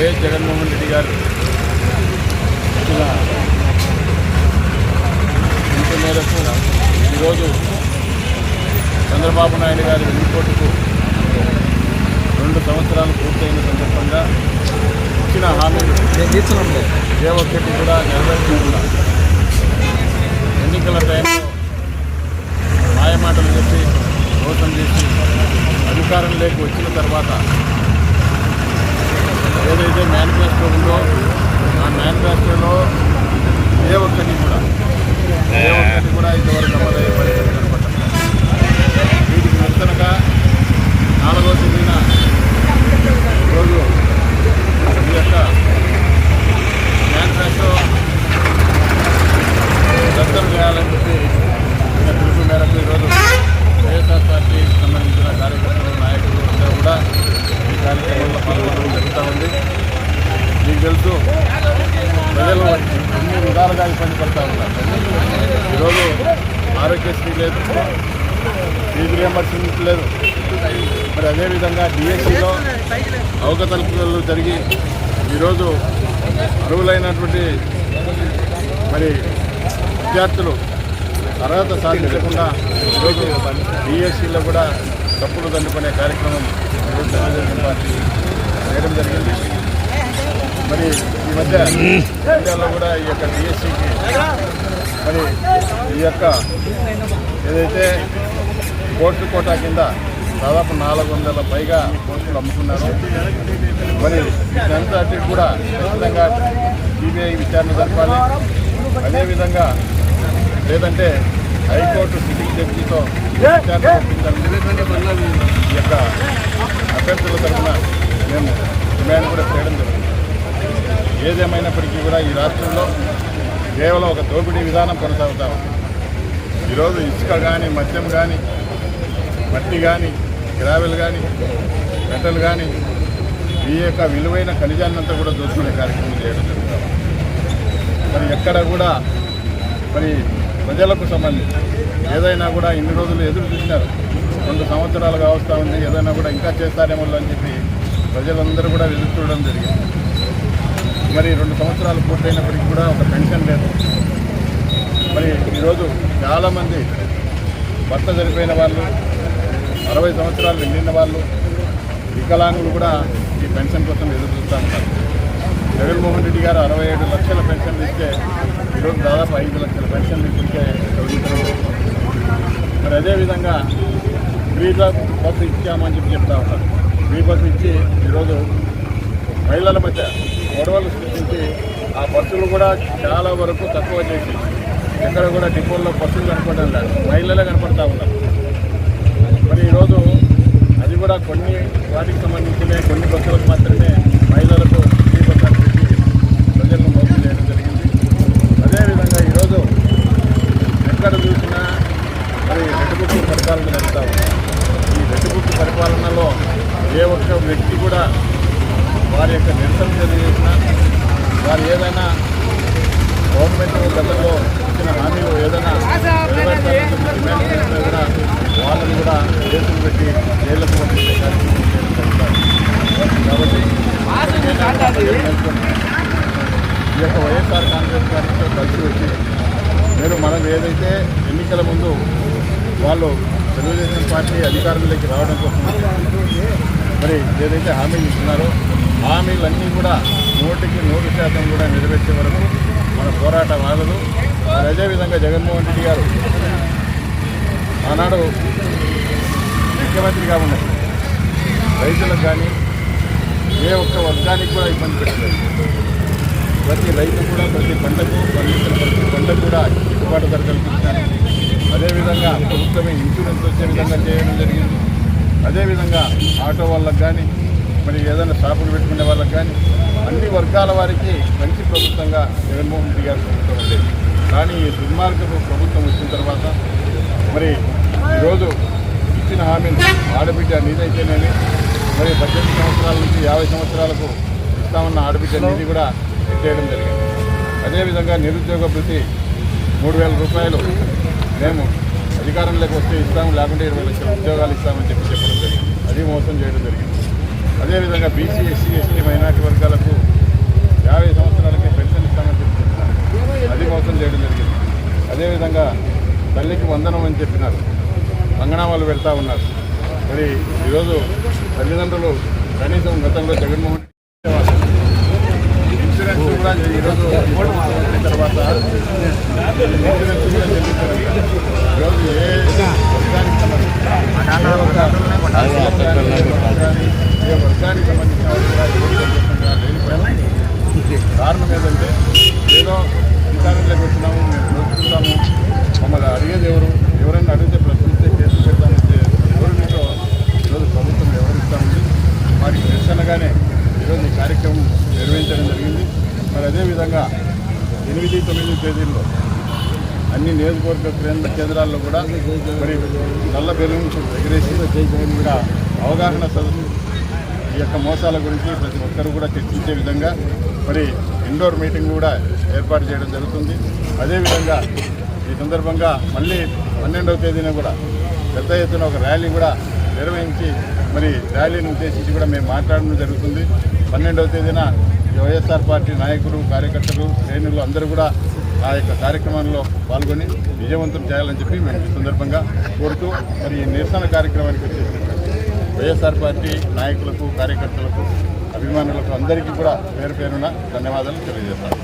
YS Jaganmohan Reddy గారు ఇచ్చిన ఇంటి మేరకు ఈరోజు చంద్రబాబు నాయుడు గారి వెన్నుపోటుకు 2 సంవత్సరాలు పూర్తయిన సందర్భంగా ఇచ్చిన హామీలు ఏ ఒక్కటి కూడా నెరవేర్చకుండా ఎన్నికల టైంలో మాయమాటలు చెప్పి మోసం చేసి అధికారంలోకి వచ్చిన తర్వాత ఏదైతే మేనిఫెస్టో ఉందో ఆ మేనిఫెస్టోలో ఏ ఒక్కటి కూడా ఇంతవరకు అమలయ్యే పరిస్థితి కనపడ్డాం. వీటికి నిరసనగా 4వ తేదీన ఈరోజు ఈ యొక్క మేనిఫెస్టో దత్తలు చేయాలని చెప్పి పిలుపు మేరకు ఈరోజు వైఎస్ఆర్ పార్టీకి సంబంధించిన కార్యకర్తలు నాయకులు అందరూ కూడా ఈ కార్యక్రమంలో పాల్గొనడం జరుగుతూ ఉంది. మీకు తెలుసు, ప్రజలు అన్ని విధాలుగా ఇబ్బంది పడుతూ ఉన్నారు. ఈరోజు ఆరోగ్యశ్రీ లేదు, ఫీజు రియంబర్స్మెంట్ లేదు. మరి అదేవిధంగా డిఎస్సిలో అవకతవకలు జరిగి ఈరోజు అర్హులైనటువంటి మరి విద్యార్థులు అర్హత సాధించకుండా ఈరోజు డిఎస్సిలో కూడా తప్పులు దండుకునే కార్యక్రమం ఈరోజు తెలుగుదేశం పార్టీ చేయడం జరిగింది. మరి ఈ మధ్య ఇండియాలో కూడా ఈ యొక్క డిఎస్సికి మరి ఈ యొక్క ఏదైతే కోటా కింద దాదాపు 400 పైగా పోస్టులు అమ్ముకున్నారు. మరి వీటంతటి కూడా ఖచ్చితంగా సిబిఐ విచారణ జరపాలి. అదేవిధంగా లేదంటే హైకోర్టు సిట్టింగ్ జడ్జితో విచారణ ఈ యొక్క అభ్యర్థుల తరఫున మేము డిమాండ్ కూడా చేయడం జరుగుతుంది. ఏదేమైనప్పటికీ కూడా ఈ రాష్ట్రంలో కేవలం ఒక దోపిడీ విధానం కొనసాగుతూ ఉంది. ఈరోజు ఇసుక కానీ, మద్యం కానీ, మట్టి కానీ, గ్రావెల్ కానీ, మెటల్ కానీ ఈ యొక్క విలువైన ఖనిజాన్నంతా కూడా దోచుకునే కార్యక్రమం చేయడం జరుగుతుంది. మరి ఎక్కడ కూడా మరి ప్రజలకు సంబంధించి ఏదైనా కూడా ఇన్ని రోజులు ఎదురు చూసినారు. 2 సంవత్సరాలుగా వస్తూ ఉంది, ఏదైనా కూడా ఇంకా చేస్తారేమో అని చెప్పి ప్రజలందరూ కూడా ఎదురు చూడడం జరిగింది. మరి 2 సంవత్సరాలు పూర్తయినప్పటికీ కూడా ఒక పెన్షన్ లేదు. మరి ఈరోజు చాలామంది భర్త చనిపోయిన వాళ్ళు, 60 సంవత్సరాలు నిండిన వాళ్ళు, వికలాంగులు కూడా ఈ పెన్షన్ కోసం ఎదురు చూస్తూ ఉంటారు. జగన్మోహన్ రెడ్డి గారు 67 లక్షల పెన్షన్లు ఇస్తే ఈరోజు దాదాపు 5 లక్షల పెన్షన్లు ఇస్తుంటే చదువుతారు. మరి అదేవిధంగా ఫ్రీ బస్సు ఇచ్చామని చెప్పి చెప్తా ఉంటారు. ఫ్రీ బస్సు ఇచ్చి ఈరోజు మహిళల మధ్య గొడవలు సృష్టించి ఆ బస్సులు కూడా చాలా వరకు తక్కువ చేసి ఎక్కడ కూడా డిపోల్లో బస్సులు కనపడడం లేదు, మహిళలే కనపడతా ఉన్నారు. మరి ఈరోజు అది కూడా కొన్ని వాటికి సంబంధించిన కొన్ని బస్సులకు మాత్రమే మహిళలకు ఫ్రీ బస్సు అని పెట్టి ప్రజలను మోసం చేయడం జరిగింది. అదేవిధంగా ఈరోజు ఎక్కడ చూసినా మరి రెడ్డిబుక్కు పరిపాలన జరుగుతూ ఉంది. ఈ రెడ్డిబుక్కు పరిపాలనలో ఏ ఒక్క వ్యక్తి కూడా వారి యొక్క నిరసన తెలియజేసినా, వారు ఏదైనా గవర్నమెంట్ గతంలో ఇచ్చిన హామీలు ఏదైనా డిమాండ్ చేసినా కూడా వాళ్ళని కూడా కేసులు పెట్టి జైళ్లకు పంపించే కార్యక్రమం చేయడం జరుగుతారు. కాబట్టి ఈ యొక్క వైఎస్ఆర్ కాంగ్రెస్ పార్టీతో కలిసి వచ్చి మనం ఏదైతే ఎన్నికల ముందు వాళ్ళు తెలుగుదేశం పార్టీ అధికారంలోకి రావడం కోసం మరి ఏదైతే హామీలు ఇస్తున్నారో హామీలన్నీ కూడా 100% కూడా నెరవేర్చే వరకు మన పోరాటం ఆగదు. మరి అదేవిధంగా జగన్మోహన్ రెడ్డి గారు ఆనాడు ముఖ్యమంత్రిగా ఉన్నారు, రైతులకు కానీ ఏ ఒక్క వర్గానికి కూడా ఇబ్బంది పెట్టలేదు. ప్రతి రైతు కూడా ప్రతి పంటకు పండించిన ప్రతి పంటకు కూడా గిట్టుబాటు ధర కల్పించారు. అదేవిధంగా ప్రభుత్వమే ఇన్సూరెన్స్ వచ్చే విధంగా చేయడం జరిగింది. అదేవిధంగా ఆటో వాళ్ళకు కానీ మరి ఏదైనా షాపులు పెట్టుకునే వాళ్ళకి కానీ అన్ని వర్గాల వారికి మంచి ప్రభుత్వంగా జగన్మోహన్ రెడ్డి గారి ప్రభుత్వం ఉండేది. కానీ ఈ దుర్మార్గపు ప్రభుత్వం వచ్చిన తర్వాత మరి ఈరోజు ఇచ్చిన హామీలు ఆడబిడ్డ నిధైతేనేమి మరి 18 సంవత్సరాల నుంచి 50 సంవత్సరాలకు ఇస్తామన్న ఆడబిడ్డ నిధి కూడా ఎత్తేయడం జరిగింది. అదేవిధంగా నిరుద్యోగ భృతి 3,000 రూపాయలు మేము అధికారంలోకి వస్తే ఇస్తాము, లేకుంటే 20 లక్షల ఉద్యోగాలు ఇస్తామని చెప్పడం జరిగింది. అది మోసం చేయడం జరిగింది. అదేవిధంగా బీసీ ఎస్సీ ఎస్టీ మైనార్టీ వర్గాలకు 50 సంవత్సరాలకి పెన్షన్ ఇస్తామని చెప్తున్నారు, అది మోసం చేయడం జరిగింది. అదేవిధంగా తల్లికి వందనం అని చెప్పినారు, పంగనామాలు పెడతా ఉన్నారు. మరి ఈరోజు తల్లిదండ్రులు కనీసం గతంలో జగన్మోహన్ ఇన్సూరెన్స్ కూడా ఈరోజు వచ్చిన తర్వాత ఇన్సూరెన్స్ కూడా చెల్లించారు. ఈరోజు ఏ వర్గానికి సంబంధించిన ఏ వర్గానికి సంబంధించిన వాళ్ళు కూడా లేని కారణం ఏంటంటే ఏదో అధికారంలోకి వచ్చినాము, మేము చూసుకుంటాము, మమ్మల్ని అడిగేది ఎవరైనా అడిగితే ప్రశ్నిస్తే కేసులు పెడతామంటే ఎవరితో ఈరోజు ప్రభుత్వం వ్యవహరిస్తామండి. వారికి నిరసనగానే ఈరోజు ఈ కార్యక్రమం నిర్వహించడం జరిగింది. మరి అదేవిధంగా 8, 9 తేదీల్లో అన్ని నియోజకవర్గ కేంద్రాల్లో కూడా మరి నల్ల బెలూన్స్ ఎగరేసి ఇక్కడ అవగాహన సదస్సు ఈ యొక్క మోసాల గురించి ప్రతి ఒక్కరు కూడా చర్చించే విధంగా మరి ఇండోర్ మీటింగ్ కూడా ఏర్పాటు చేయడం జరుగుతుంది. అదేవిధంగా ఈ సందర్భంగా మళ్ళీ 12వ తేదీన కూడా పెద్ద ఎత్తున ఒక ర్యాలీ కూడా నిర్వహించి మరి ర్యాలీని ఉద్దేశించి కూడా మేము మాట్లాడడం జరుగుతుంది. 12వ తేదీన వైఎస్ఆర్ పార్టీ నాయకులు, కార్యకర్తలు, శ్రేణులు అందరూ కూడా ఆ యొక్క కార్యక్రమంలో పాల్గొని విజయవంతం చేయాలని చెప్పి మేము ఈ సందర్భంగా కోరుతూ మరి ఈ నిరసన కార్యక్రమానికి వచ్చేసినటువంటి వైఎస్ఆర్ పార్టీ నాయకులకు, కార్యకర్తలకు, అభిమానులకు అందరికీ కూడా పేరు పేరున ధన్యవాదాలు తెలియజేస్తాను.